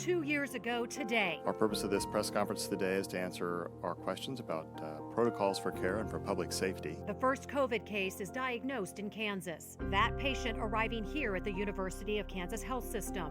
2 years ago today. Our purpose of this press conference today is to answer our questions about protocols for care and for public safety. The first COVID case is diagnosed in Kansas. That patient arriving here at the University of Kansas Health System.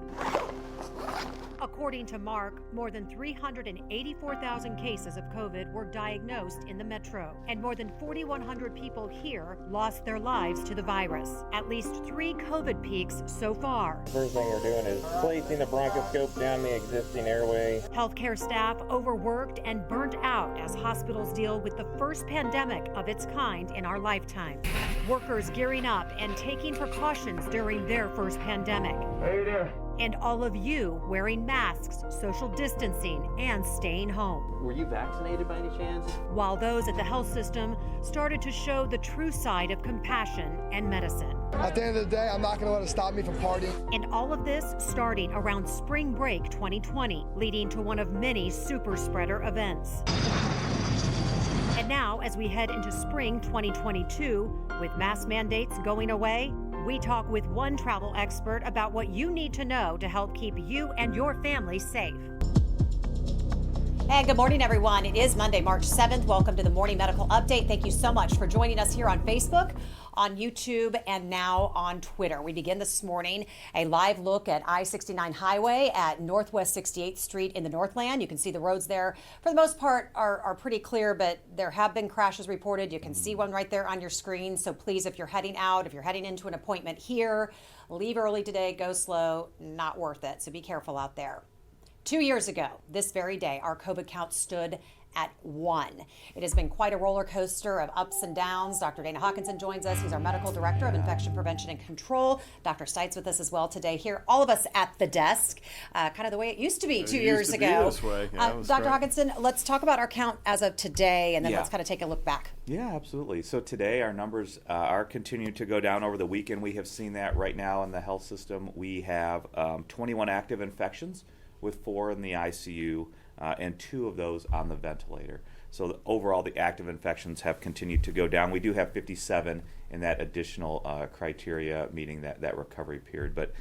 According to Mark, more than 384,000 cases of COVID were diagnosed in the metro, and more than 4,100 people here lost their lives to the virus. At least 3 COVID peaks so far. The first thing we're doing is placing the bronchoscope down the existing airway. Healthcare staff overworked and burnt out as hospitals deal with the first pandemic of its kind in our lifetime. Workers gearing up and taking precautions during their first pandemic. Hey there. And all of you wearing masks, social distancing, and staying home. Were you vaccinated by any chance? While those at the health system started to show the true side of compassion and medicine. At the end of the day, I'm not going to let it stop me from partying. And all of this starting around spring break 2020, leading to one of many super spreader events. And now, as we head into spring 2022, with mask mandates going away, we talk with one travel expert about what you need to know to help keep you and your family safe. And good morning, everyone. It is Monday, March 7th. Welcome to the Morning Medical Update. Thank you so much for joining us here on Facebook, on YouTube, and now on Twitter. We begin this morning a live look at I-69 highway at Northwest 68th Street in the Northland. You can see the roads there, for the most part, are pretty clear, but there have been crashes reported. You can see one right there on your screen. So please, if you're heading out, if you're heading into an appointment here, leave early today, go slow, not worth it. So be careful out there. 2 years ago, this very day, our COVID count stood at 1. It has been quite a roller coaster of ups and downs. Dr. Hawkinson joins us. He's our medical director of infection prevention and control. Dr. Stites with us as well today. Here, all of us at the desk, kind of the way it used to be 2 years ago. This way. Yeah, Dr. Hawkinson, let's talk about our count as of today, and then let's kind of take a look back. Yeah, absolutely. So today our numbers are continuing to go down over the weekend. We have seen that right now in the health system. We have 21 active infections, with 4 in the ICU and 2 of those on the ventilator. So overall, the active infections have continued to go down. We do have 57 in that additional criteria, meeting that recovery period. But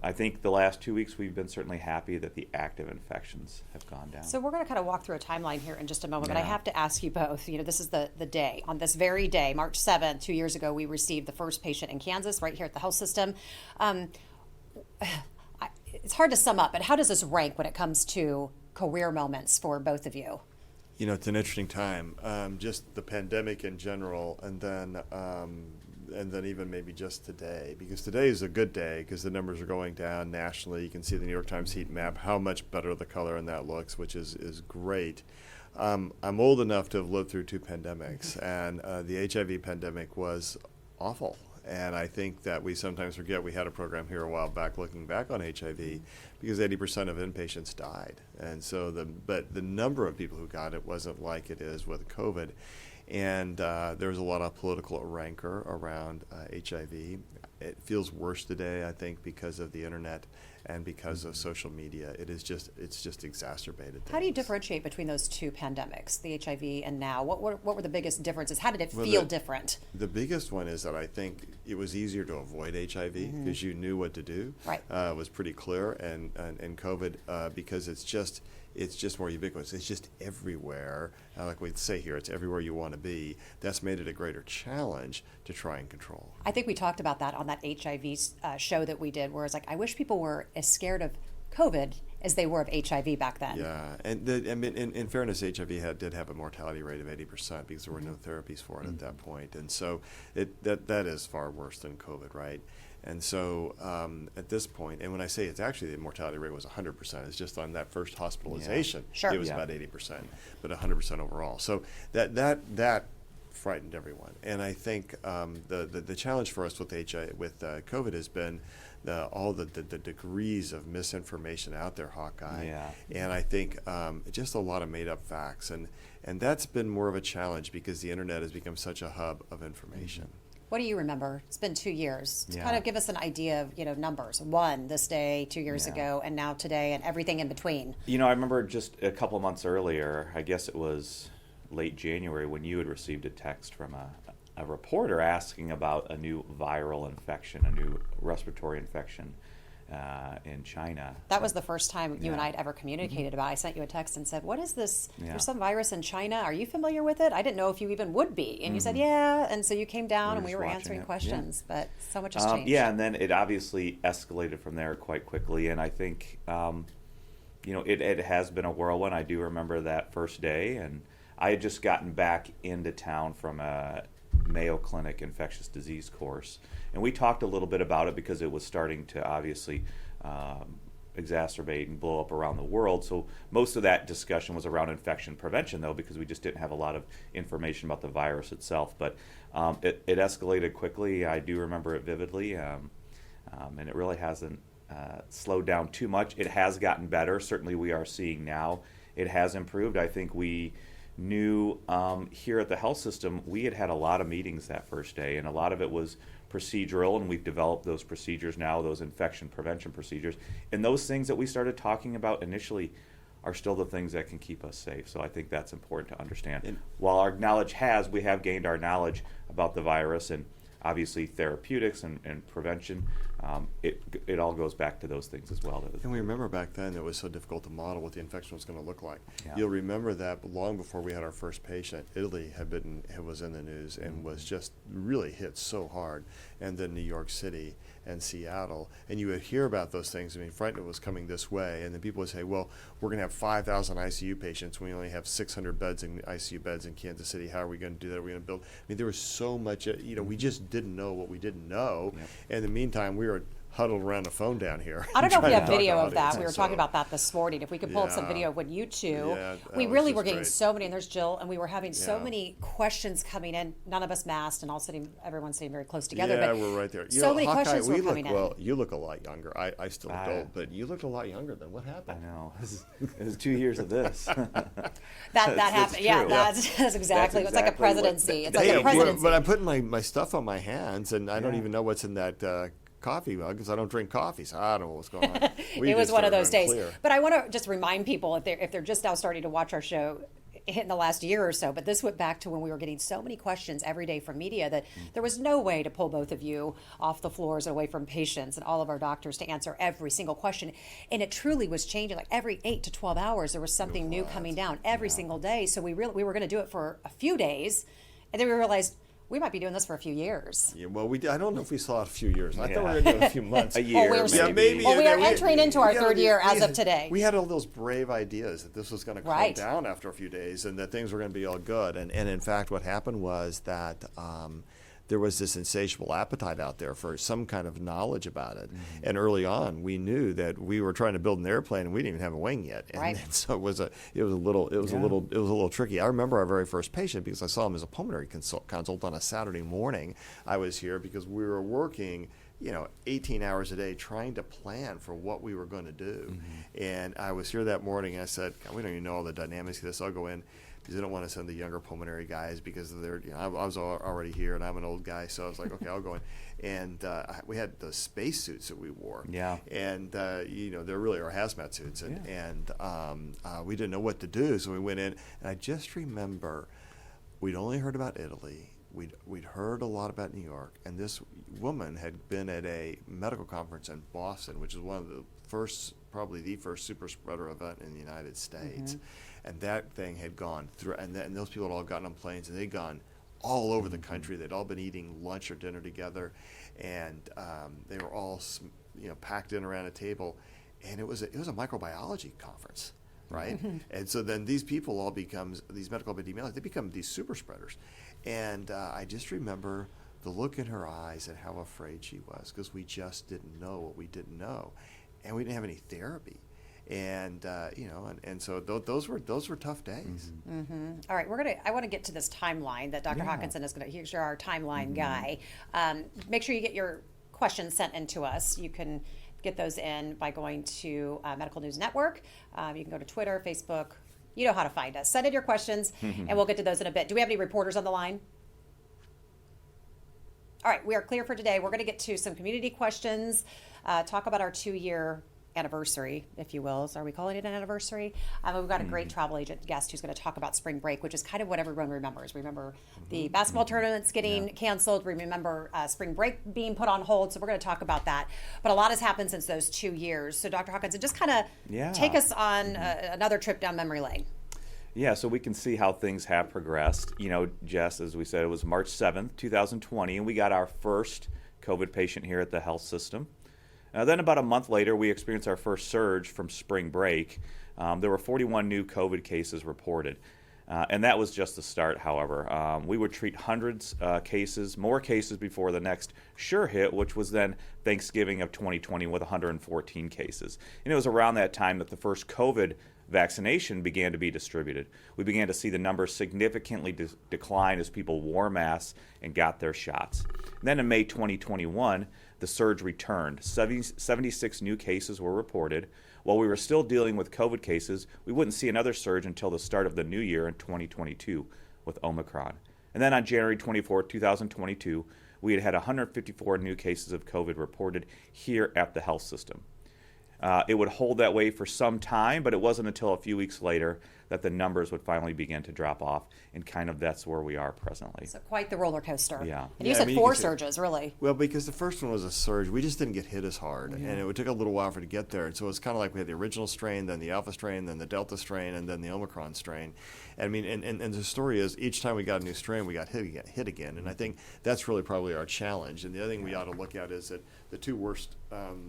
I think the last 2 weeks, we've been certainly happy that the active infections have gone down. So we're going to kind of walk through a timeline here in just a moment, but I have to ask you both, this is the day. On this very day, March 7th, 2 years ago, we received the first patient in Kansas, right here at the health system. It's hard to sum up, but how does this rank when it comes to career moments for both of you? It's an interesting time. Just the pandemic in general, and then even maybe just today, because today is a good day because the numbers are going down nationally. You can see the New York Times heat map, how much better the color in that looks, which is great. I'm old enough to have lived through 2 pandemics, and the HIV pandemic was awful. And I think that we sometimes forget. We had a program here a while back looking back on HIV, because 80% of inpatients died. And so but the number of people who got it wasn't like it is with COVID. And there was a lot of political rancor around HIV. It feels worse today, I think, because of the internet and because of social media. It's just exacerbated things. How do you differentiate between those 2 pandemics, the HIV and now? What were the biggest differences? How did it feel different? The biggest one is that I think it was easier to avoid HIV because you knew what to do. Right. It was pretty clear, and COVID, because it's just more ubiquitous. It's just everywhere. Like we say here, it's everywhere you want to be. That's made it a greater challenge to try and control. I think we talked about that on that HIV show that we did, where it's like, I wish people were as scared of COVID as they were of HIV back then. Yeah, and in fairness, HIV did have a mortality rate of 80% because there were no therapies for it at that point. And so that is far worse than COVID, right? And so at this point, and when I say it's actually the mortality rate was 100%, it's just on that first hospitalization, it was about 80%, but 100% overall. So that frightened everyone. And I think the challenge for us with COVID has been all the degrees of misinformation out there, Hawkeye. Yeah. And I think just a lot of made up facts. And that's been more of a challenge because the internet has become such a hub of information. What do you remember? It's been 2 years. To kind of give us an idea of, numbers. 1 this day, 2 years ago, and now today, and everything in between. I remember just a couple months earlier, I guess it was late January, when you had received a text from a reporter asking about a new viral infection, a new respiratory infection in China. That was the first time you and I Yeah. had ever communicated about it. I sent you a text and said, what is this? Yeah. There's some virus in China. Are you familiar with it? I didn't know if you even would be. And you said, yeah. And so you came down We and were we just were watching answering it. questions. But so much has changed. Yeah, and then it obviously escalated from there quite quickly. And I think, it has been a whirlwind. I do remember that first day. And I had just gotten back into town from a Mayo Clinic infectious disease course. And we talked a little bit about it because it was starting to obviously exacerbate and blow up around the world. So most of that discussion was around infection prevention, though, because we just didn't have a lot of information about the virus itself. But it escalated quickly. I do remember it vividly, and it really hasn't slowed down too much. It has gotten better. Certainly we are seeing now it has improved. I think we knew here at the health system, we had a lot of meetings that first day, and a lot of it was procedural, and we've developed those procedures now, those infection prevention procedures. And those things that we started talking about initially are still the things that can keep us safe. So I think that's important to understand. And while our knowledge we have gained our knowledge about the virus and obviously therapeutics and prevention, it all goes back to those things as well. And we remember back then it was so difficult to model what the infection was going to look like. Yeah. You'll remember that long before we had our first patient, Italy was in the news and was just really hit so hard, and then New York City and Seattle, and you would hear about those things. I mean, frightened was coming this way, and then people would say, well, we're going to have 5,000 ICU patients. We only have 600 beds in ICU beds in Kansas City. How are we going to do that? Are we going to build? I mean, there was so much, we just didn't know what we didn't know. Yep. And in the meantime, we were huddled around the phone down here. I don't know if we trying have to talk video to of that. audience. We were So, talking about that this morning. If we could pull up some Yeah. video when you two, Yeah, that we was really just were getting great. so many, and there's Jill, and we were having so Yeah. many questions coming in, none of us masked, and all everyone sitting very close together. Yeah, but we're right there. You so know, many Hawkeye, questions were we coming look, in. well, you look a lot younger. I still look I- old, but you looked a lot younger than what I happened. know. It was 2 years of this. that That's happened. Yeah, true. that's exactly. It's like a exactly what- presidency. It's Hey, like a presidency. but I'm putting my stuff on my hands, and I don't Yeah. even know what's in that coffee mug because I don't drink coffee, so I don't know what's going on. We It was just one of are those days. unclear. But I want to just remind people if they're just now starting to watch our show in the last year or so, but this went back to when we were getting so many questions every day from media that there was no way to pull both of you off the floors and away from patients and all of our doctors to answer every single question. And it truly was changing. Like every 8 to 12 hours, there was something new coming down every single day. So we were going to do it for a few days, and then we realized we might be doing this for a few years. Yeah, well, I don't know if we saw it a few years. I thought we Yeah. were going to do it a few months. A year, we're- maybe. Yeah, maybe. Well, we yeah, are entering into our we had third all year these- as of today. We had all those brave ideas that this was going to calm Right. down after a few days and that things were going to be all good. And in fact, what happened was that there was this insatiable appetite out there for some kind of knowledge about it. Mm-hmm. And early on, we knew that we were trying to build an airplane and we didn't even have a wing yet. And, Right. and so it was a little tricky. I remember our very first patient because I saw him as a pulmonary consult on a Saturday morning. I was here because we were working 18 hours a day trying to plan for what we were going to do. Mm-hmm. And I was here that morning and I said, God, we don't even know all the dynamics of this. I'll go in because I don't want to send the younger pulmonary guys because they're, I was already here and I'm an old guy. So I was like, okay, I'll go in. And we had the space suits that we wore. Yeah. And, they're really our hazmat suits. And we didn't know what to do. So we went in and I just remember we'd only heard about Italy. We'd heard a lot about New York, and this woman had been at a medical conference in Boston, which is one of the first, probably the first super spreader event in the United States. And that thing had gone through, and those people had all gotten on planes, and they'd gone all over the country. They'd all been eating lunch or dinner together, and they were all packed in around a table, and it was a microbiology conference. Right? And so then these people all these medical epidemiologists, they become these super spreaders. And I just remember the look in her eyes and how afraid she was because we just didn't know what we didn't know. And we didn't have any therapy. And, and so those were tough days. All right, I want to get to this timeline that Dr. Yeah. Hawkinson is going to, he's our timeline guy. Make sure you get your questions sent in to us. You can get those in by going to Medical News Network. You can go to Twitter, Facebook. You know how to find us. Send in your questions, and we'll get to those in a bit. Do we have any reporters on the line? All right, we are clear for today. We're going to get to some community questions, talk about our 2-year anniversary, if you will. So are we calling it an anniversary? We've got a great travel agent guest who's going to talk about spring break, which is kind of what everyone remembers. Remember the basketball tournaments getting canceled. Remember spring break being put on hold. So we're going to talk about that. But a lot has happened since those 2 years. So Dr. Hawkins, just kind of take us on another trip down memory lane. Yeah, so we can see how things have progressed. You know, Jess, as we said, it was March 7th, 2020, and we got our first COVID patient here at the health system. Then about a month later, we experienced our first surge from spring break. There were 41 new COVID cases reported. And that was just the start, however. We would treat hundreds more cases before the next sure hit, which was then Thanksgiving of 2020 with 114 cases. And it was around that time that the first COVID vaccination began to be distributed. We began to see the numbers significantly decline as people wore masks and got their shots. And then in May 2021, the surge returned. 76 new cases were reported. While we were still dealing with COVID cases, we wouldn't see another surge until the start of the new year in 2022 with Omicron. And then on January 24, 2022, we had 154 new cases of COVID reported here at the health system. It would hold that way for some time, but it wasn't until a few weeks later that the numbers would finally begin to drop off, and kind of that's where we are presently. So quite the roller coaster. Yeah. And you said four surges, really. Well, because the first one was a surge, we just didn't get hit as hard, and it took a little while for it to get there. And so it's kind of like we had the original strain, then the Alpha strain, then the Delta strain, and then the Omicron strain. I mean, and the story is each time we got a new strain, we got hit again. And I think that's really probably our challenge. And the other thing we ought to look at is that the two worst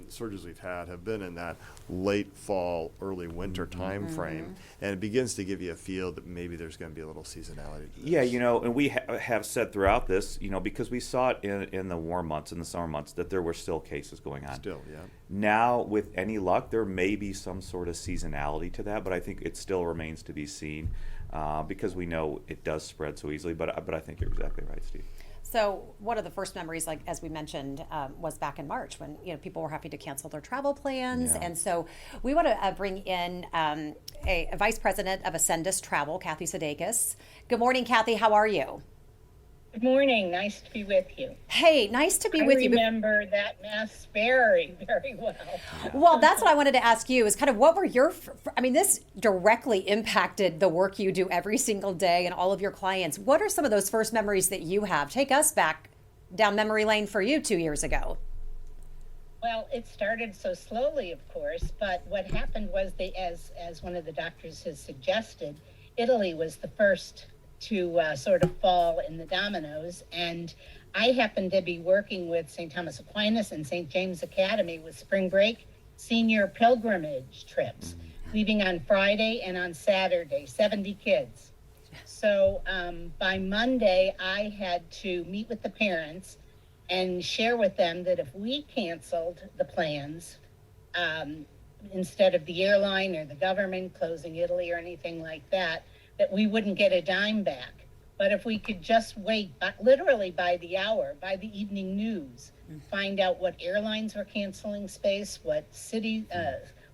surges we've had have been in that late fall, early winter time frame, and it begins to give you a feel that maybe there's going to be a little seasonality to this. Yeah, you know, and we have said throughout this, you know, because we saw it in the warm months, in the summer months, that there were still cases going on. Still, yeah. Now, with any luck, there may be some sort of seasonality to that, but I think it still remains to be seen because we know it does spread so easily. But I think you're exactly right, Steve. So one of the first memories, like as we mentioned, was back in March when people were having to cancel their travel plans, and so we want to bring in a vice president of Ascendus Travel, Kathy Sadegas. Good morning, Kathy. How are you? Good morning. Nice to be with you. Hey, nice to be with you. I remember that mass very, very well. Well, that's what I wanted to ask you is kind of what were your, I mean, this directly impacted the work you do every single day and all of your clients. What are some of those first memories that you have? Take us back down memory lane for you 2 years ago. Well, it started so slowly, of course, but what happened was as one of the doctors has suggested, Italy was the first to sort of fall in the dominoes. And I happened to be working with St. Thomas Aquinas and St. James Academy with spring break senior pilgrimage trips, leaving on Friday and on Saturday, 70 kids. So by Monday, I had to meet with the parents and share with them that if we canceled the plans, instead of the airline or the government closing Italy or anything like that we wouldn't get a dime back. But if we could just wait, literally by the hour, by the evening news, find out what airlines were canceling space, what cities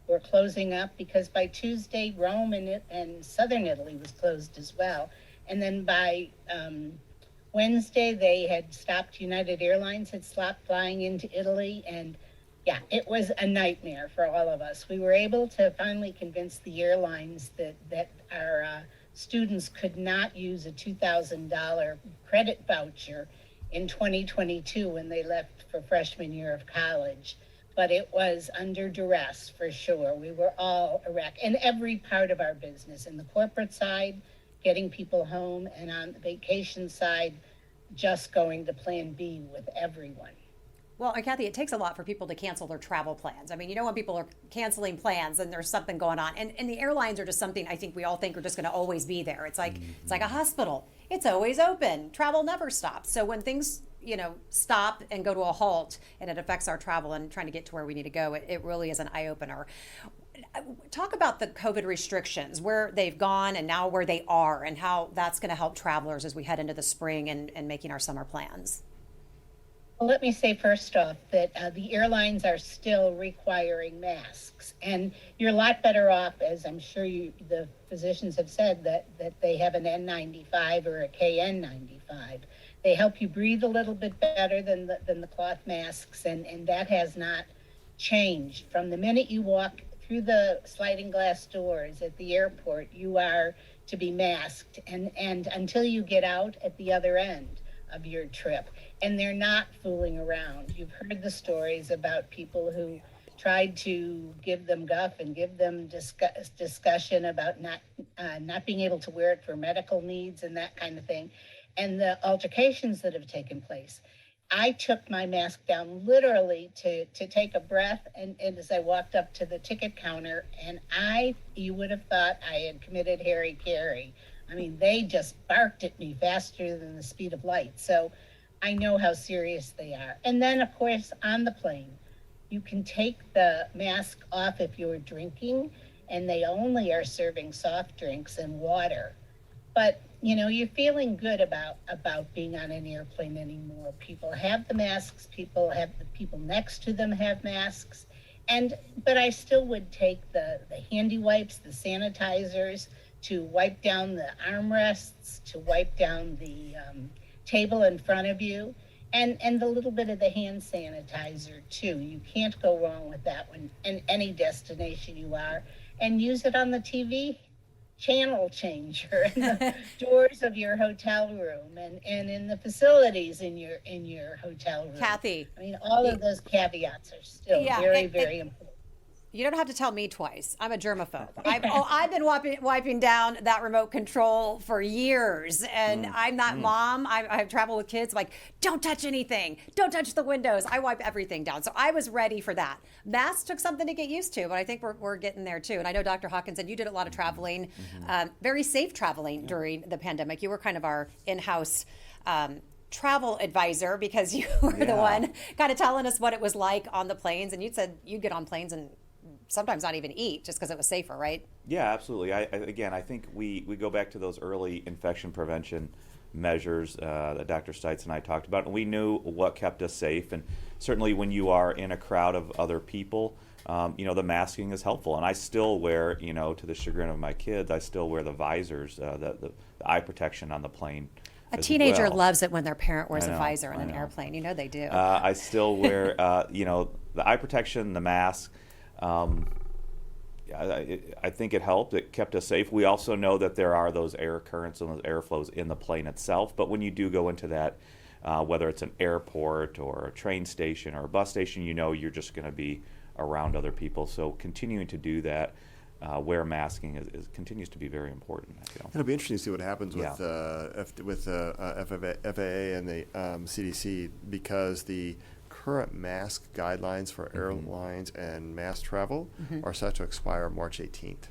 were closing up, because by Tuesday, Rome and southern Italy was closed as well. And then by Wednesday, they had stopped, United Airlines had stopped flying into Italy. And yeah, it was a nightmare for all of us. We were able to finally convince the airlines that our students could not use a $2,000 credit voucher in 2022 when they left for freshman year of college. But it was under duress for sure. We were all a wreck in every part of our business, in the corporate side, getting people home, and on the vacation side, just going to plan B with everyone. Well, and Kathy, it takes a lot for people to cancel their travel plans. I mean, when people are canceling plans and there's something going on, and the airlines are just something I think we all think are just going to always be there. It's like it's like a hospital. It's always open. Travel never stops. So when things stop and go to a halt, and it affects our travel and trying to get to where we need to go, it really is an eye opener. Talk about the COVID restrictions, where they've gone and now where they are, and how that's going to help travelers as we head into the spring and making our summer plans. Well, let me say first off that the airlines are still requiring masks, and you're a lot better off, as I'm sure the physicians have said, that they have an N95 or a KN95. They help you breathe a little bit better than the cloth masks, and that has not changed from the minute you walk through the sliding glass doors at the airport. You are to be masked and until you get out at the other end of your trip. And they're not fooling around. You've heard the stories about people who tried to give them guff and give them discussion about not being able to wear it for medical needs and that kind of thing, and the altercations that have taken place. I took my mask down literally to take a breath, and as I walked up to the ticket counter, and you would have thought I had committed hara-kiri. I mean, they just barked at me faster than the speed of light. So I know how serious they are. And then, of course, on the plane, you can take the mask off if you're drinking, and they only are serving soft drinks and water. But, you know, you're feeling good about being on an airplane anymore. People have the masks, the people next to them have masks. But I still would take the handy wipes, the sanitizers, to wipe down the armrests, to wipe down the table in front of you, and the little bit of the hand sanitizer too. You can't go wrong with that one in any destination you are. And use it on the TV channel changer in the doors of your hotel room and in the facilities in your hotel room. Kathy. I mean, all of those caveats are still very important. You don't have to tell me twice. I'm a germaphobe. I've been wiping down that remote control for years, and I'm that mom. I travel with kids. I'm like, don't touch anything. Don't touch the windows. I wipe everything down. So I was ready for that. Masks took something to get used to, but I think we're getting there too. And I know Dr. Hawkins, and you did a lot of traveling, very safe traveling during the pandemic. You were kind of our in-house travel advisor because you were the one kind of telling us what it was like on the planes. And you said you'd get on planes and sometimes not even eat just because it was safer, right? Yeah, absolutely. I think we go back to those early infection prevention measures that Dr. Stites and I talked about, and we knew what kept us safe. And certainly when you are in a crowd of other people, the masking is helpful. And I still wear, to the chagrin of my kids, I still wear the visors, the eye protection on the plane. A teenager loves it when their parent wears a visor on an airplane. You know they do. I still wear, the eye protection, the mask. I think it helped. It kept us safe. We also know that there are those air currents and those airflows in the plane itself. But when you do go into that, whether it's an airport or a train station or a bus station, you're just going to be around other people. So continuing to do that, wear masking continues to be very important, I feel. It'll be interesting to see what happens with FAA and the CDC, because the current mask guidelines for airlines and mass travel are set to expire March 18th.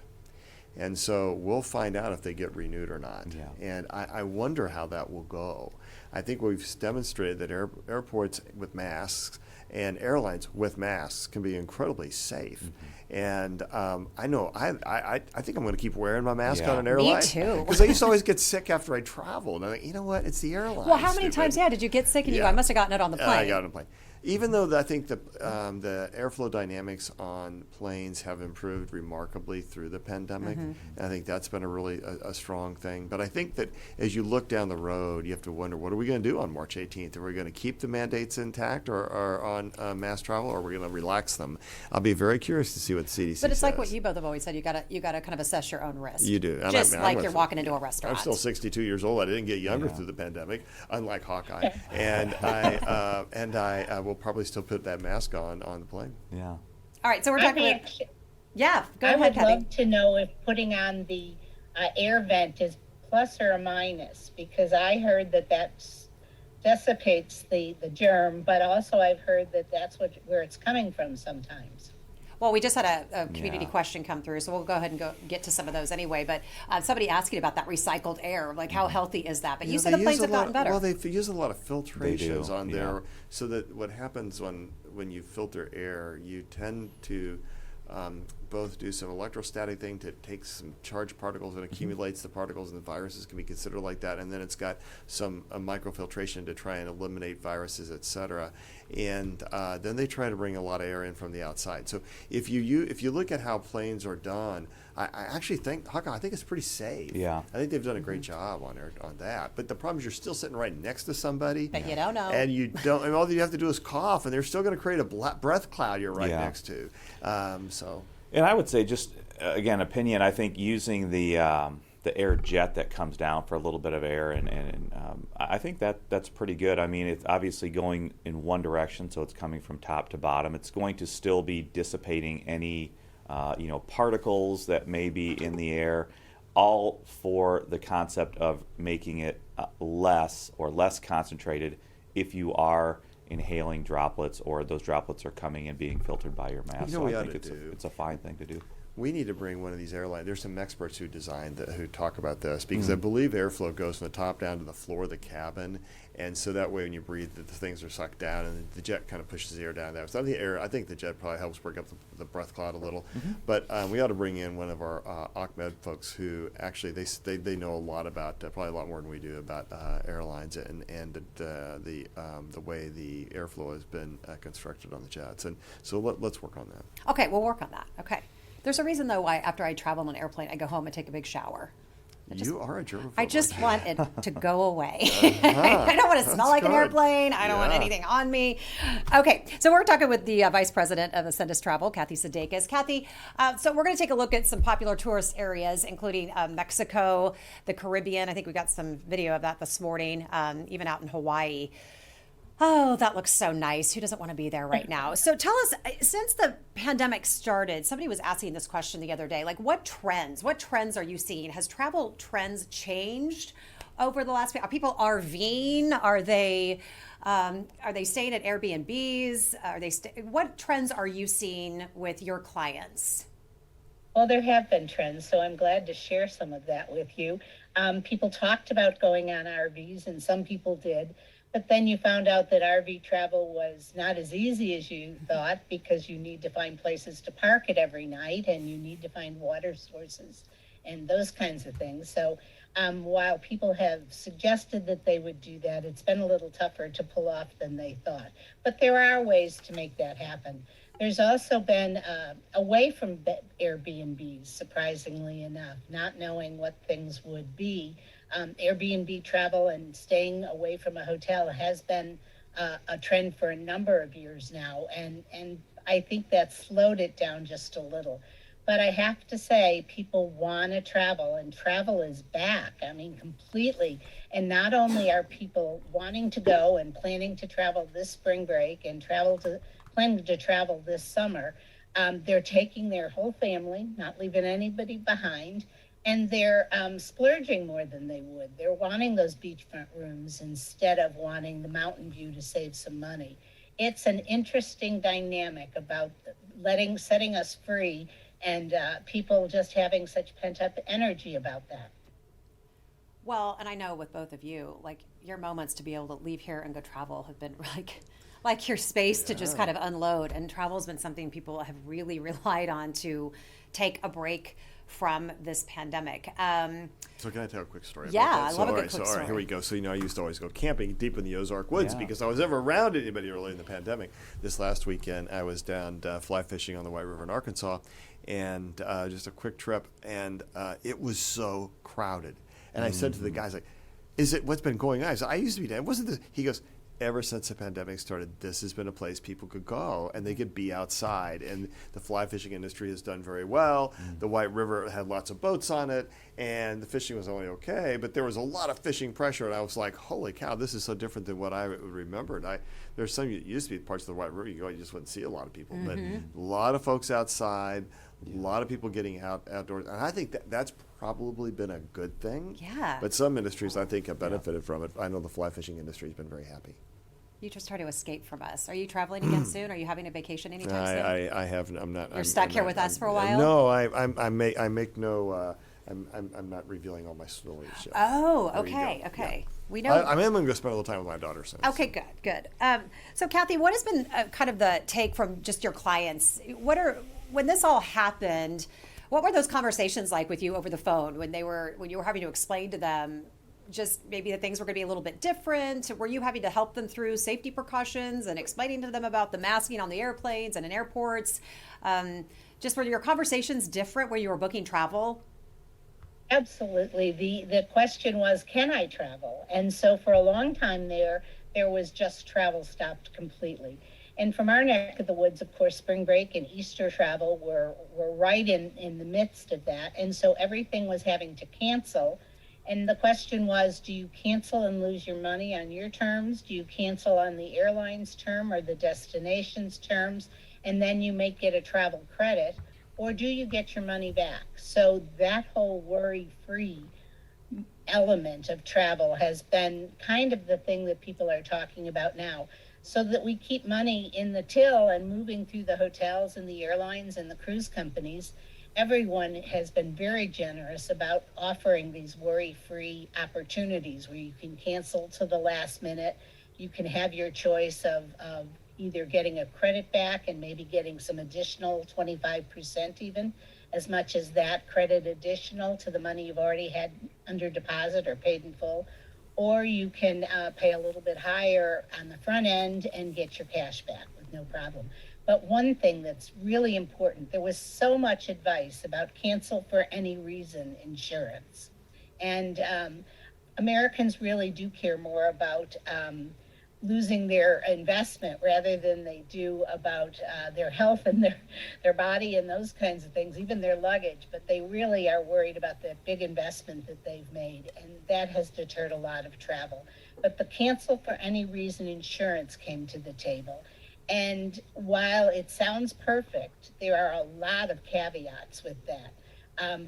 And so we'll find out if they get renewed or not. Yeah. And I wonder how that will go. I think we've demonstrated that airports with masks and airlines with masks can be incredibly safe. And I know I think I'm going to keep wearing my mask on an airline. Me too. Because I used to always get sick after I traveled. And I'm like, you know what? It's the airline. Well, how many times, did you get sick and I must have gotten it on the plane? I got it on the plane. Even though I think the airflow dynamics on planes have improved remarkably through the pandemic, I think that's been a really a strong thing. But I think that as you look down the road, you have to wonder, what are we going to do on March 18th? Are we going to keep the mandates intact or on mass travel, or are we going to relax them? I'll be very curious to see what the CDC says. But it's like what you both have always said. You got to kind of assess your own risk. You do. Just like you're walking into a restaurant. I'm still 62 years old. I didn't get younger through the pandemic, unlike Hawkeye. And I will probably still put that mask on the plane. Yeah. All right, so we're talking about... Yeah, go ahead, I would Kathy. love to know if putting on the air vent is plus or a minus, because I heard that dissipates the germ, but also I've heard that that's where it's coming from sometimes. Well, we just had a community question come through, so we'll go ahead and get to some of those anyway. But somebody asking about that recycled air, like how healthy is that? But you said the planes have gotten better. Well, they use a lot of filtrations on there, so that what happens when you filter air, you tend to both do some electrostatic thing to take some charged particles and accumulates the particles, and the viruses can be considered like that. And then it's got some microfiltration to try and eliminate viruses, etc. And then they try to bring a lot of air in from the outside. So if you look at how planes are done, I actually think, Hawkins, I think it's pretty safe. Yeah. I think they've done a great job on that. But the problem is you're still sitting right next to somebody. But you don't know. And you don't, and all you have to do is cough, and they're still going to create a breath cloud you're right next to. And I would say, just again, opinion, I think using the air jet that comes down for a little bit of air, and I think that's pretty good. I mean, it's obviously going in one direction, so it's coming from top to bottom. It's going to still be dissipating any particles that may be in the air, all for the concept of making it less concentrated if you are inhaling droplets, or those droplets are coming and being filtered by your mask. So I think it's a fine thing to do. We need to bring one of these airlines. There's some experts who who talk about this, because I believe airflow goes from the top down to the floor of the cabin, and so that way when you breathe, the things are sucked down, and the jet kind of pushes the air down there. So I think the jet probably helps break up the breath cloud a little. But we ought to bring in one of our Ahmed folks who actually they know a lot about, probably a lot more than we do, about airlines and the way the airflow has been constructed on the jets. And so let's work on that. Okay, we'll work on that. Okay. There's a reason, though, why after I travel on an airplane, I go home and take a big shower. You are a germaphobe. I just want it to go away. I don't want to smell like an airplane. I don't want anything on me. Okay, so we're talking with the Vice President of Ascendus Travel, Kathy Sadegas. Kathy, so we're going to take a look at some popular tourist areas, including Mexico, the Caribbean. I think we got some video of that this morning, even out in Hawaii. Oh, that looks so nice. Who doesn't want to be there right now? So tell us, since the pandemic started, somebody was asking this question the other day, like what trends are you seeing? Has travel trends changed over the last, are people RVing? Are they staying at Airbnbs? What trends are you seeing with your clients? Well, there have been trends, so I'm glad to share some of that with you. People talked about going on RVs, and some people did. But then you found out that RV travel was not as easy as you thought, because you need to find places to park it every night, and you need to find water sources and those kinds of things. So while people have suggested that they would do that, it's been a little tougher to pull off than they thought. But there are ways to make that happen. There's also been away from Airbnbs, surprisingly enough, not knowing what things would be. Airbnb travel and staying away from a hotel has been a trend for a number of years now, and I think that slowed it down just a little. But I have to say, people want to travel, and travel is back. I mean, completely. And not only are people wanting to go and planning to travel this spring break and planning to travel this summer, they're taking their whole family, not leaving anybody behind. And they're splurging more than they would. They're wanting those beachfront rooms instead of wanting the mountain view to save some money. It's an interesting dynamic about setting us free, and people just having such pent-up energy about that. Well, and I know with both of you, like your moments to be able to leave here and go travel have been like your space to just kind of unload. And travel has been something people have really relied on to take a break from this pandemic. So can I tell a quick story? Yeah, about that? I love a good quick story. All right, here we go. So I used to always go camping deep in the Ozark Woods because I was never around anybody early in the pandemic. This last weekend, I was down fly fishing on the White River in Arkansas, and just a quick trip, and it was so crowded. And I said to the guys, like, "Is it what's been going on?" I said, "I used to be down. Wasn't this?" He goes, "Ever since the pandemic started, this has been a place people could go and they could be outside. And the fly fishing industry has done very well. The White River had lots of boats on it, and the fishing was only okay, but there was a lot of fishing pressure." And I was like, "Holy cow, this is so different than what I remembered." There's some used to be parts of the White River you go, you just wouldn't see a lot of people, but a lot of folks outside, a lot of people getting outdoors, and I think that's probably been a good thing. Yeah. But some industries, I think, have benefited from it. I know the fly fishing industry has been very happy. You just try to escape from us. Are you traveling again soon? Are you having a vacation anytime soon? I haven't. I'm not. You're stuck here with us for a while? No, I make no. I'm not revealing all my stories. Yet. Oh, okay. Yeah. We know. I am going to spend a little time with my daughter soon. Okay, good. So, Kathy, what has been kind of the take from just your clients? when this all happened, what were those conversations like with you over the phone when you were having to explain to them just maybe that things were going to be a little bit different? Were you having to help them through safety precautions and explaining to them about the masking on the airplanes and in airports? Just were your conversations different when you were booking travel? Absolutely. The question was, can I travel? And so for a long time there was just travel stopped completely. And from our neck of the woods, of course, spring break and Easter travel were right in the midst of that. And so everything was having to cancel. And the question was, do you cancel and lose your money on your terms? Do you cancel on the airline's term or the destination's terms? And then you may get a travel credit, or do you get your money back? So that whole worry-free element of travel has been kind of the thing that people are talking about now, so that we keep money in the till and moving through the hotels and the airlines and the cruise companies. Everyone has been very generous about offering these worry-free opportunities where you can cancel to the last minute. You can have your choice of either getting a credit back and maybe getting some additional 25%, even as much as that credit additional to the money you've already had under deposit or paid in full, or you can pay a little bit higher on the front end and get your cash back with no problem. But one thing that's really important, there was so much advice about cancel for any reason insurance. And Americans really do care more about losing their investment rather than they do about their health and their body and those kinds of things, even their luggage. But they really are worried about the big investment that they've made, and that has deterred a lot of travel. But the cancel for any reason insurance came to the table. And while it sounds perfect, there are a lot of caveats with that.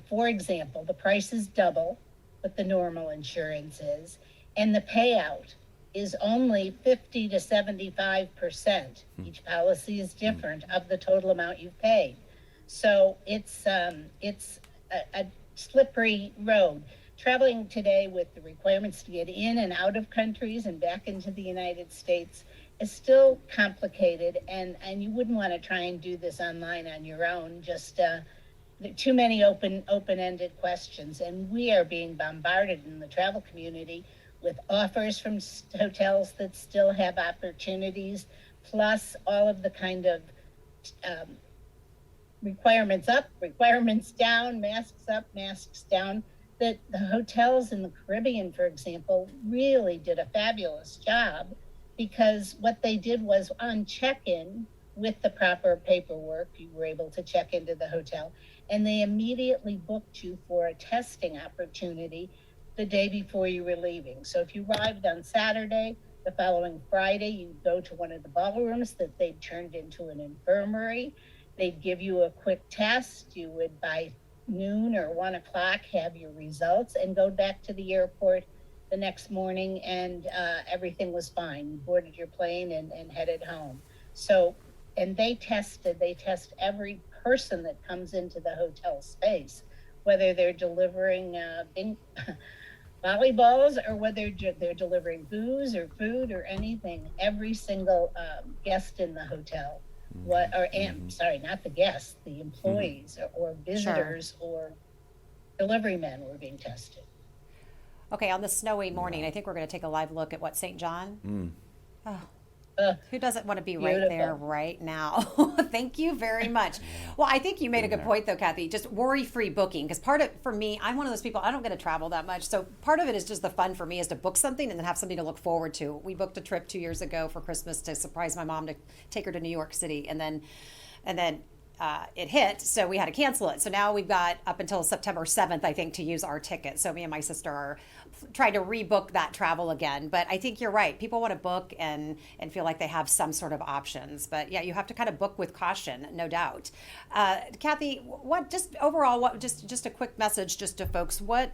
For example, the price is double what the normal insurance is, and the payout is only 50 to 75%. Each policy is different of the total amount you've paid. So it's a slippery road. Traveling today with the requirements to get in and out of countries and back into the United States is still complicated, and you wouldn't want to try and do this online on your own. Just too many open-ended questions, and we are being bombarded in the travel community with offers from hotels that still have opportunities, plus all of the kind of requirements up, requirements down, masks up, masks down, that the hotels in the Caribbean, for example, really did a fabulous job, because what they did was on check-in with the proper paperwork, you were able to check into the hotel, and they immediately booked you for a testing opportunity the day before you were leaving. So if you arrived on Saturday, the following Friday, you go to one of the ballrooms that they'd turned into an infirmary. They'd give you a quick test. You would, by noon or 1 o'clock, have your results and go back to the airport the next morning, and everything was fine. You boarded your plane and headed home. So, and they test every person that comes into the hotel space, whether they're delivering volleyballs or whether they're delivering booze or food or anything. Every single guest in the hotel, sorry, not the guests, the employees or visitors or delivery men were being tested. Okay, on this snowy morning, I think we're going to take a live look at what, St. John? Who doesn't want to be right there right now? Thank you very much. Well, I think you made a good point, though, Kathy. Just worry-free booking, because for me, I'm one of those people, I don't get to travel that much. So part of it is just the fun for me is to book something and then have something to look forward to. We booked a trip 2 years ago for Christmas to surprise my mom, to take her to New York City, and then it hit, so we had to cancel it. So now we've got up until September 7th, I think, to use our ticket. So me and my sister are trying to rebook that travel again. But I think you're right. People want to book and feel like they have some sort of options. But yeah, you have to kind of book with caution, no doubt. Kathy, just a quick message just to folks. What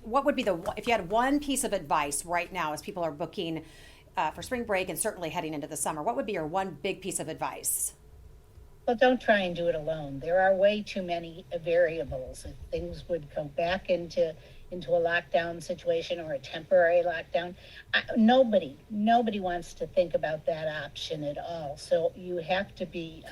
would be if you had one piece of advice right now as people are booking for spring break and certainly heading into the summer, what would be your one big piece of advice? Well, don't try and do it alone. There are way too many variables. If things would go back into a lockdown situation or a temporary lockdown, nobody wants to think about that option at all. So you have to be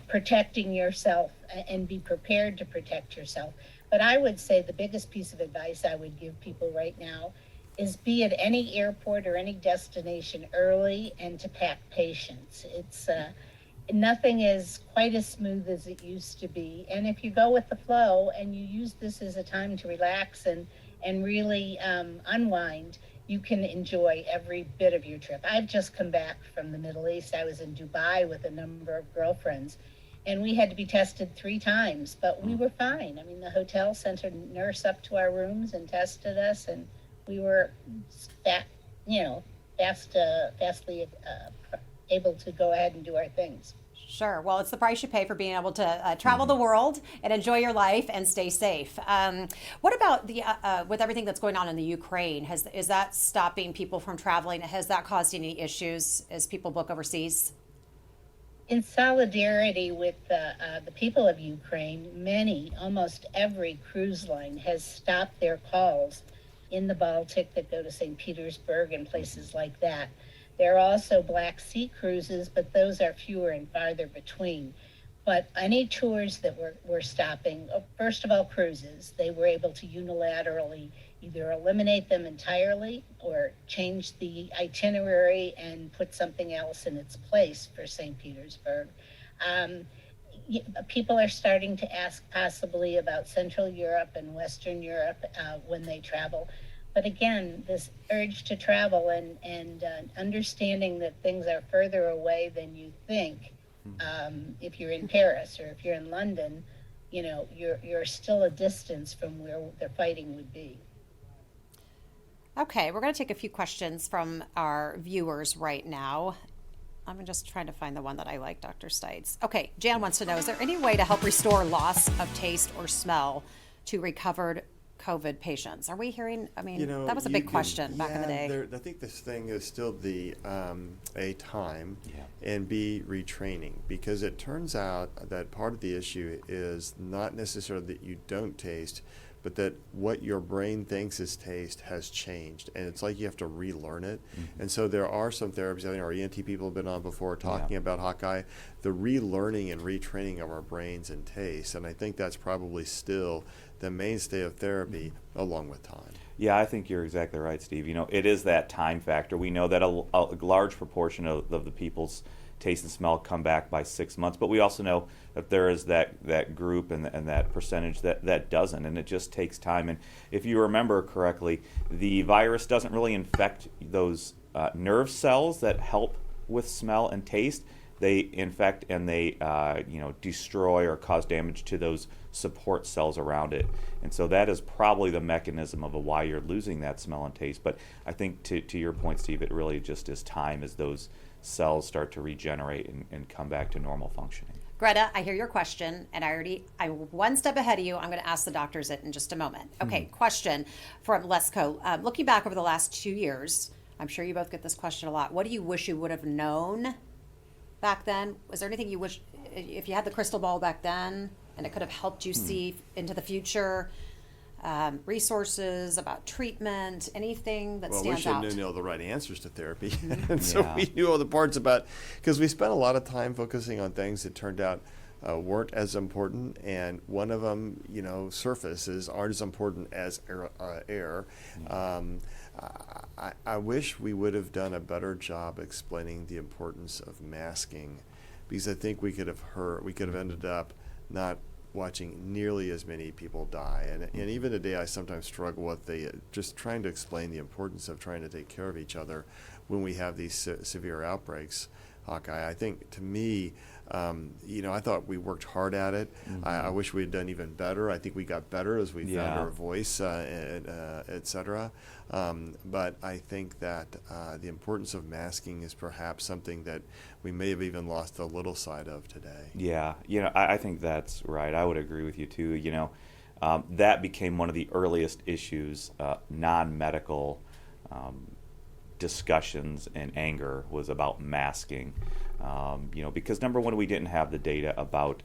protecting yourself and be prepared to protect yourself. But I would say the biggest piece of advice I would give people right now is be at any airport or any destination early and to pack patience. It's nothing is quite as smooth as it used to be. And if you go with the flow and you use this as a time to relax and really unwind, you can enjoy every bit of your trip. I've just come back from the Middle East. I was in Dubai with a number of girlfriends, and we had to be tested 3 times, but we were fine. I mean, the hotel sent a nurse up to our rooms and tested us, and we were fastly able to go ahead and do our things. Sure. Well, it's the price you pay for being able to travel the world and enjoy your life and stay safe. What about the with everything that's going on in the Ukraine? Is that stopping people from traveling? Has that caused any issues as people book overseas? In solidarity with the people of Ukraine, almost every cruise line has stopped their calls in the Baltic that go to St. Petersburg and places like that. There are also Black Sea cruises, but those are fewer and farther between. But any tours that were stopping, first of all, cruises, they were able to unilaterally either eliminate them entirely or change the itinerary and put something else in its place for St. Petersburg. People are starting to ask possibly about Central Europe and Western Europe when they travel. But again, this urge to travel and understanding that things are further away than you think. If you're in Paris or if you're in London, you're still a distance from where the fighting would be. Okay, we're going to take a few questions from our viewers right now. I'm just trying to find the one that I like, Dr. Stites. Okay, Jan wants to know, is there any way to help restore loss of taste or smell to recovered COVID patients? Are we hearing, that was a big question back in the day. I think this thing is still the A, time, and B, retraining, because it turns out that part of the issue is not necessarily that you don't taste, but that what your brain thinks is taste has changed, and it's like you have to relearn it. And so there are some therapies, I think our ENT people have been on before talking about Hawkeye, the relearning and retraining of our brains and taste, and I think that's probably still the mainstay of therapy along with time. Yeah, I think you're exactly right, Steve. It is that time factor. We know that a large proportion of the people's taste and smell come back by 6 months, but we also know that there is that group and that percentage that doesn't, and it just takes time. And if you remember correctly, the virus doesn't really infect those nerve cells that help with smell and taste. They infect and they destroy or cause damage to those support cells around it. And so that is probably the mechanism of why you're losing that smell and taste. But I think to your point, Steve, it really just is time as those cells start to regenerate and come back to normal functioning. Greta, I hear your question, and I'm one step ahead of you. I'm going to ask the doctors it in just a moment. Okay, question from Lesko. Looking back over the last 2 years, I'm sure you both get this question a lot. What do you wish you would have known back then? Was there anything you wish, if you had the crystal ball back then, and it could have helped you see into the future, resources about treatment, anything that stands out? Well, we should know the right answers to therapy. And so we knew all the parts about, because we spent a lot of time focusing on things that turned out weren't as important, and one of them, surfaces aren't as important as air. I wish we would have done a better job explaining the importance of masking, because I think we could have ended up not watching nearly as many people die. And even today I sometimes struggle with just trying to explain the importance of trying to take care of each other when we have these severe outbreaks. Hawkeye, I think, to me, I thought we worked hard at it. I wish we had done even better. I think we got better as we found our voice, et cetera. But I think that the importance of masking is perhaps something that we may have even lost a little sight of today. Yeah, I think that's right. I would agree with you too. That became one of the earliest issues, non-medical discussions and anger was about masking. Because number one, we didn't have the data about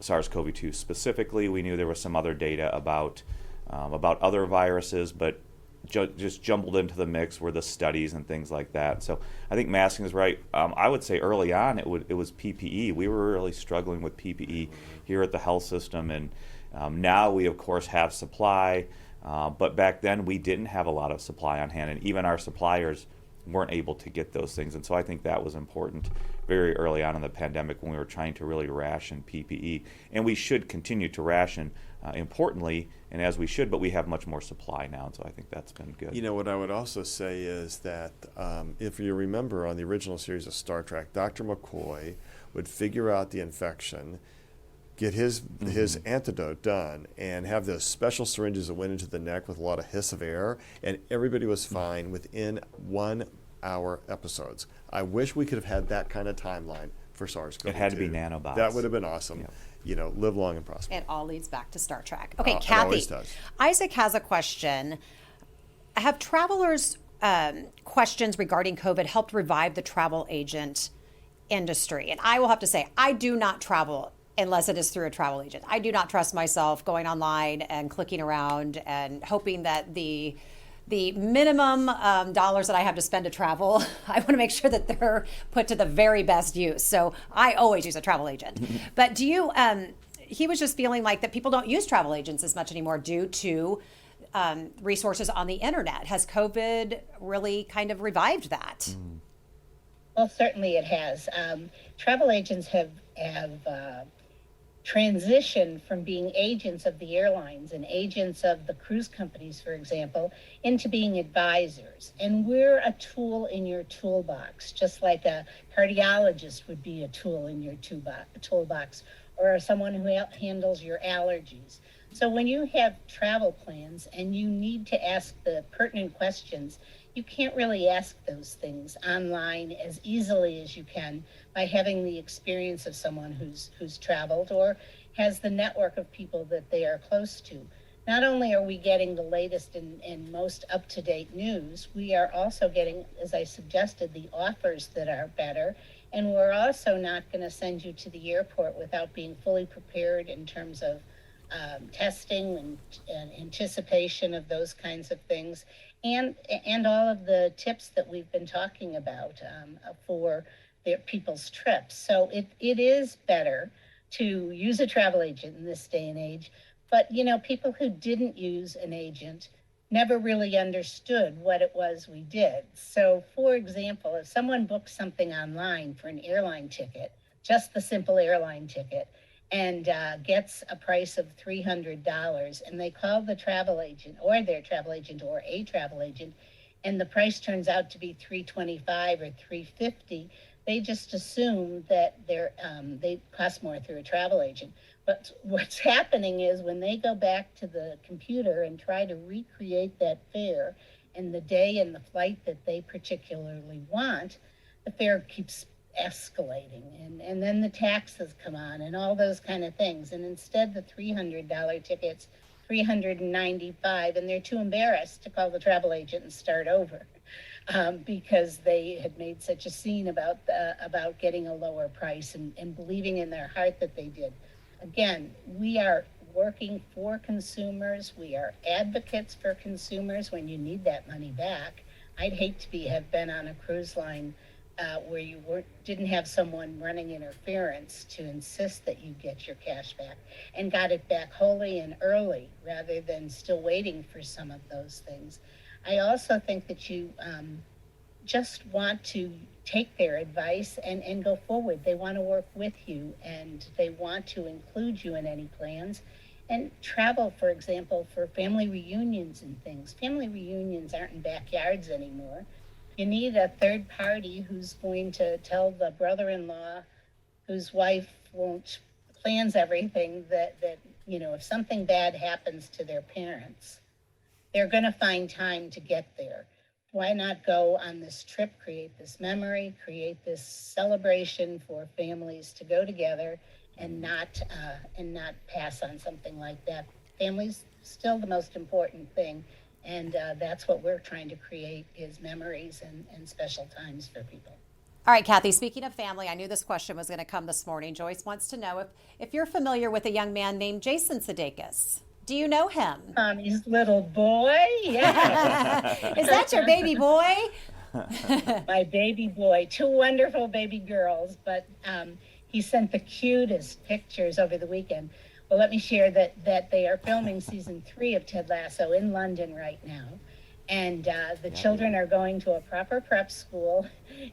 SARS-CoV-2 specifically. We knew there was some other data about other viruses, but just jumbled into the mix were the studies and things like that. So I think masking is right. I would say early on it was PPE. We were really struggling with PPE here at the health system, and now we of course have supply, but back then we didn't have a lot of supply on hand, and even our suppliers weren't able to get those things. And so I think that was important very early on in the pandemic when we were trying to really ration PPE. And we should continue to ration, importantly, and as we should, but we have much more supply now, and so I think that's been good. You know, what I would also say is that if you remember on the original series of Star Trek, Dr. McCoy would figure out the infection, get his antidote done, and have those special syringes that went into the neck with a lot of hiss of air, and everybody was fine within 1 hour episodes. I wish we could have had that kind of timeline for SARS-CoV-2. It had to be nanobots. That would have been awesome. Yep. You know, live long and prosper. It all leads back to Star Trek. Okay, It Kathy, always does. Isaac has a question. Have travelers' questions regarding COVID helped revive the travel agent industry? And I will have to say, I do not travel unless it is through a travel agent. I do not trust myself going online and clicking around and hoping that the minimum dollars that I have to spend to travel, I want to make sure that they're put to the very best use. So I always use a travel agent. But do you, he was just feeling like that people don't use travel agents as much anymore due to resources on the internet. Has COVID really kind of revived that? Well, certainly it has. Travel agents have transitioned from being agents of the airlines and agents of the cruise companies, for example, into being advisors. And we're a tool in your toolbox, just like a cardiologist would be a tool in your toolbox, or someone who handles your allergies. So when you have travel plans and you need to ask the pertinent questions, you can't really ask those things online as easily as you can by having the experience of someone who's traveled or has the network of people that they are close to. Not only are we getting the latest and most up-to-date news, we are also getting, as I suggested, the offers that are better. And we're also not going to send you to the airport without being fully prepared in terms of testing and anticipation of those kinds of things. And all of the tips that we've been talking about for people's trips. So it is better to use a travel agent in this day and age. But, you know, people who didn't use an agent never really understood what it was we did. So, for example, if someone books something online for an airline ticket, just the simple airline ticket, and gets a price of $300, and they call the travel agent or their travel agent or a travel agent, and the price turns out to be $325 or $350, they just assume that they cost more through a travel agent. But what's happening is when they go back to the computer and try to recreate that fare and the day and the flight that they particularly want, the fare keeps escalating, and then the taxes come on and all those kind of things, and instead the $300 tickets $395, and they're too embarrassed to call the travel agent and start over because they had made such a scene about getting a lower price and believing in their heart that they did. Again, we are working for consumers. We are advocates for consumers when you need that money back. I'd hate to have been on a cruise line where you didn't have someone running interference to insist that you get your cash back and got it back wholly and early rather than still waiting for some of those things. I also think that you just want to take their advice and go forward. They want to work with you and they want to include you in any plans. And travel, for example, for family reunions and things. Family reunions aren't in backyards anymore. You need a third party who's going to tell the brother-in-law whose wife plans everything that you know, if something bad happens to their parents, they're going to find time to get there. Why not go on this trip, create this memory, create this celebration for families to go together and not pass on something like that. Family's still the most important thing. And that's what we're trying to create is memories and special times for people. All right, Kathy, speaking of family, I knew this question was going to come this morning. Joyce wants to know if you're familiar with a young man named Jason Sadegas. Do you know him? His little boy, yeah. Is that your baby boy? My baby boy, 2 wonderful baby girls, but he sent the cutest pictures over the weekend. Well, let me share that they are filming season 3 of Ted Lasso in London right now. And the children are going to a proper prep school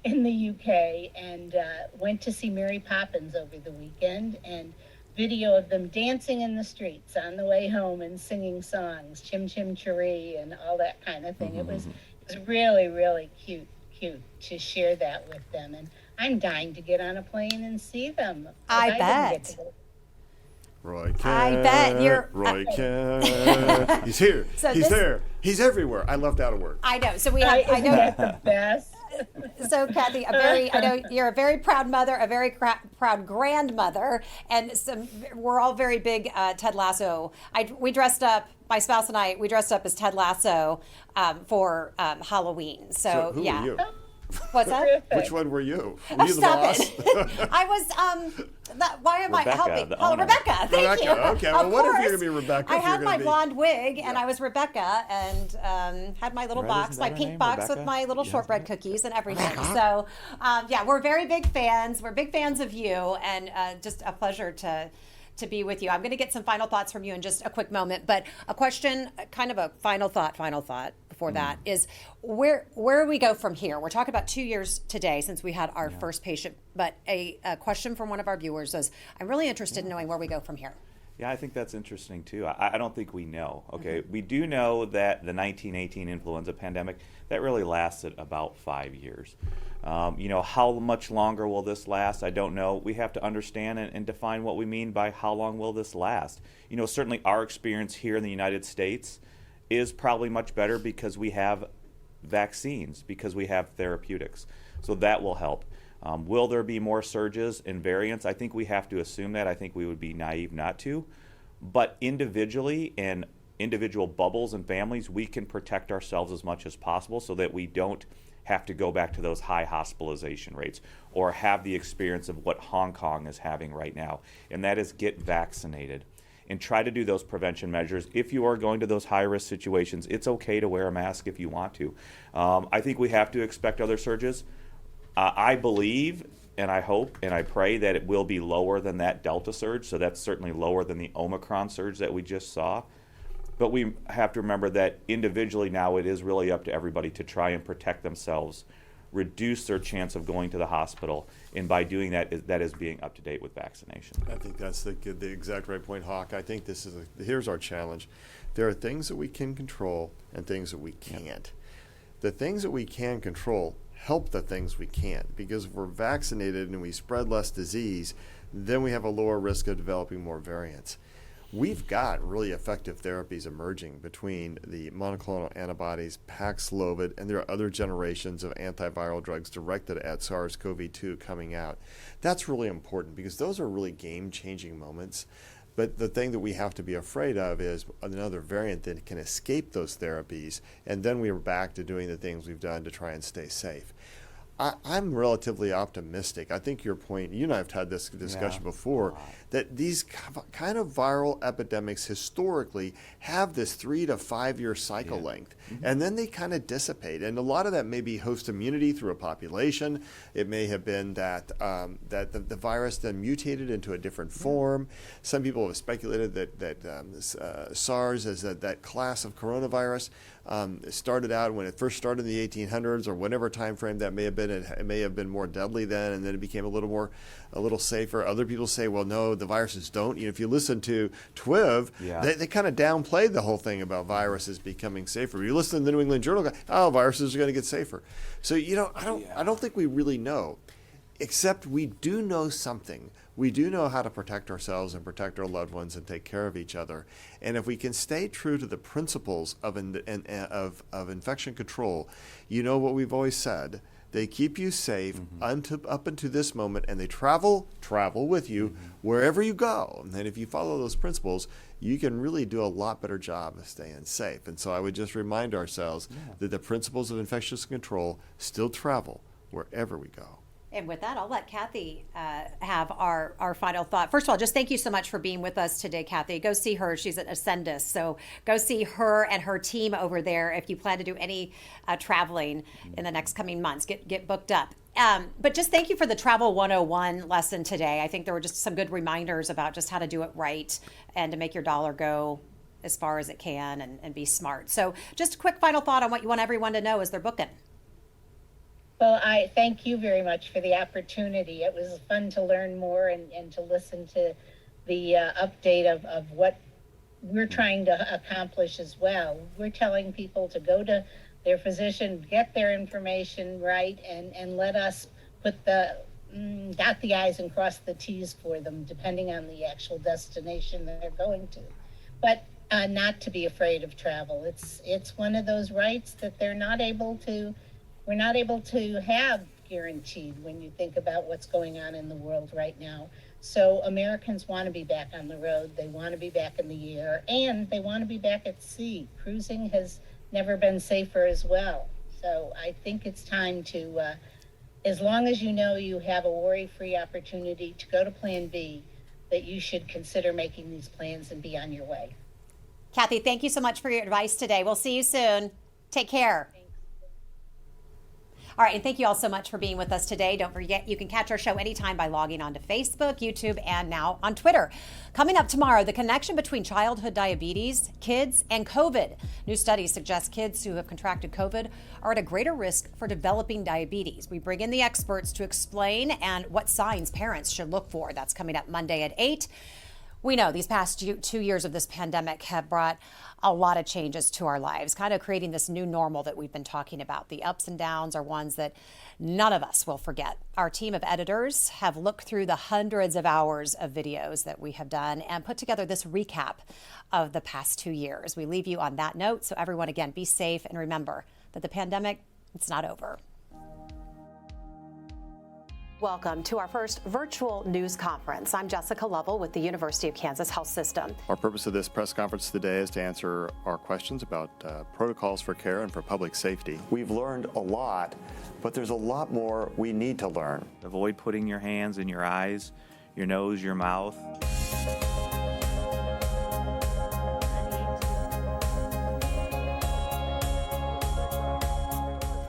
in the UK and went to see Mary Poppins over the weekend, and video of them dancing in the streets on the way home and singing songs, Chim Chim Cheree and all that kind of thing. It was really, really cute to share that with them. And I'm dying to get on a plane and see them. I didn't get bet. to go. Roy Kent. I bet you're. Roy Kent. He's here. So He's this- there. He's everywhere. I left out of work. I know. So we have. I Isn't know. that the best? So Kathy, I know you're a very proud mother, a very proud grandmother, and we're all very big Ted Lasso. We dressed up. My spouse and I. We dressed up as Ted Lasso for Halloween. So who yeah. were you? What's that? Terrific. Which one were you? Were Oh, you the stop boss? it! I was. Why am Rebecca, I helping? the Oh, owner. Rebecca. Thank Rebecca, you. okay. Well, what if you're gonna be Rebecca I if you're had gonna my be- blonde wig, and I was Rebecca, and had my little Right, box, isn't my that her pink name, box Rebecca? with my little Yes, shortbread cookies and everything. So, yeah, we're very big fans. We're big fans of you, and just a pleasure to be with you. I'm going to get some final thoughts from you in just a quick moment, but a question, kind of a final thought before that is where we go from here. We're talking about 2 years today since we had our first patient, but a question from one of our viewers is, I'm really interested in knowing where we go from here. Yeah, I think that's interesting too. I don't think we know. Okay, we do know that the 1918 influenza pandemic that really lasted about 5 years. How much longer will this last? I don't know. We have to understand and define what we mean by how long will this last. Certainly our experience here in the United States is probably much better because we have vaccines, because we have therapeutics. So that will help. Will there be more surges and variants? I think we have to assume that. I think we would be naive not to. But individually and individual bubbles and families, we can protect ourselves as much as possible so that we don't have to go back to those high hospitalization rates or have the experience of what Hong Kong is having right now, and that is get vaccinated and try to do those prevention measures. If you are going to those high-risk situations, it's okay to wear a mask if you want to. I think we have to expect other surges. I believe and I hope and I pray that it will be lower than that Delta surge, so that's certainly lower than the Omicron surge that we just saw. But we have to remember that individually now it is really up to everybody to try and protect themselves, reduce their chance of going to the hospital, and by doing that, that is being up to date with vaccination. I think that's the exact right point, Hawk. I think here's our challenge. There are things that we can control and things that we can't. Yep. The things that we can control help the things we can't, because if we're vaccinated and we spread less disease, then we have a lower risk of developing more variants. We've got really effective therapies emerging between the monoclonal antibodies, Paxlovid, and there are other generations of antiviral drugs directed at SARS-CoV-2 coming out. That's really important because those are really game-changing moments. But the thing that we have to be afraid of is another variant that can escape those therapies, and then we are back to doing the things we've done to try and stay safe. I'm relatively optimistic. I think your point, you and I have had this discussion before, that these kind of viral epidemics historically have this 3 to 5 year cycle length, and then they kind of dissipate. And a lot of that may be host immunity through a population. It may have been that the virus then mutated into a different form. Some people have speculated that SARS, as that class of coronavirus, started out when it first started in the 1800s or whatever time frame that may have been. It may have been more deadly then, and then it became a little safer. Other people say, well, no, the viruses don't. If you listen to TWIV, they kind of downplayed the whole thing about viruses becoming safer. You listen to the New England Journal, viruses are going to get safer. So I don't think we really know, except we do know something. We do know how to protect ourselves and protect our loved ones and take care of each other. And if we can stay true to the principles of infection control, what we've always said, they keep you safe up until this moment, and they travel with you wherever you go. And if you follow those principles, you can really do a lot better job of staying safe. And so I would just remind ourselves that the principles of infectious control still travel wherever we go. And with that, I'll let Kathy have our final thought. First of all, just thank you so much for being with us today, Kathy. Go see her. She's at Ascendus. So go see her and her team over there if you plan to do any traveling in the next coming months. Get booked up. But just thank you for the Travel 101 lesson today. I think there were just some good reminders about just how to do it right and to make your dollar go as far as it can and be smart. So just a quick final thought on what you want everyone to know as they're booking. Well, I thank you very much for the opportunity. It was fun to learn more and to listen to the update of what we're trying to accomplish as well. We're telling people to go to their physician, get their information right, and let us put dot the I's and cross the T's for them, depending on the actual destination that they're going to. But not to be afraid of travel. It's one of those rights that we're not able to have guaranteed when you think about what's going on in the world right now. So Americans want to be back on the road. They want to be back in the air, and they want to be back at sea. Cruising has never been safer as well. So I think it's time to, as long as you know you have a worry-free opportunity to go to Plan B, that you should consider making these plans and be on your way. Kathy, thank you so much for your advice today. We'll see you soon. Take care. All right, and thank you all so much for being with us today. Don't forget, you can catch our show anytime by logging on to Facebook, YouTube, and now on Twitter. Coming up tomorrow, the connection between childhood diabetes, kids, and COVID. New studies suggest kids who have contracted COVID are at a greater risk for developing diabetes. We bring in the experts to explain and what signs parents should look for. That's coming up Monday at 8. We know these past 2 years of this pandemic have brought a lot of changes to our lives, kind of creating this new normal that we've been talking about. The ups and downs are ones that none of us will forget. Our team of editors have looked through the hundreds of hours of videos that we have done and put together this recap of the past 2 years. We leave you on that note. So everyone, again, be safe and remember that the pandemic, it's not over. Welcome to our first virtual news conference. I'm Jessica Lovell with the University of Kansas Health System. Our purpose of this press conference today is to answer our questions about protocols for care and for public safety. We've learned a lot, but there's a lot more we need to learn. Avoid putting your hands in your eyes, your nose, your mouth.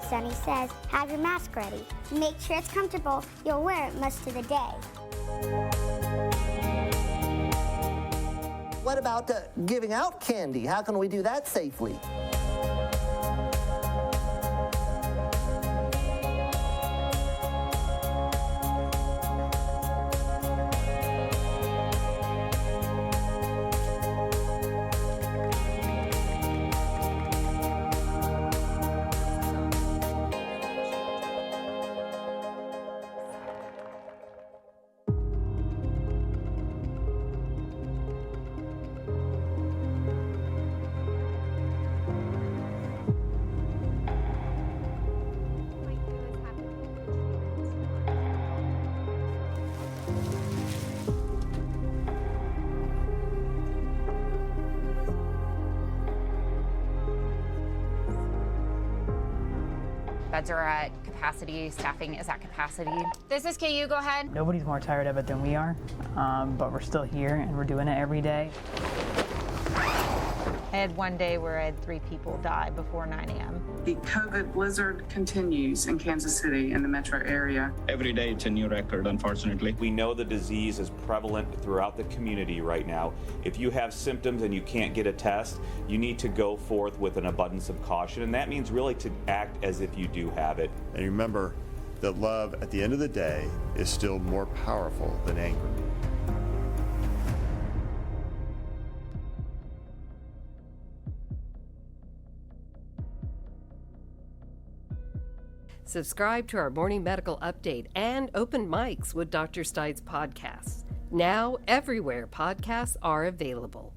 Sunny says, have your mask ready. Make sure it's comfortable. You'll wear it most of the day. What about giving out candy? How can we do that safely? Beds are at capacity, staffing is at capacity. This is KU, go ahead. Nobody's more tired of it than we are, but we're still here and we're doing it every day. I had one day where I had 3 people die before 9 a.m. The COVID blizzard continues in Kansas City and the metro area. Every day it's a new record, unfortunately. We know the disease is prevalent throughout the community right now. If you have symptoms and you can't get a test, you need to go forth with an abundance of caution, and that means really to act as if you do have it. And remember that love, at the end of the day, is still more powerful than anger. Subscribe to our morning medical update and open mics with Dr. Stites podcasts. Now, everywhere podcasts are available.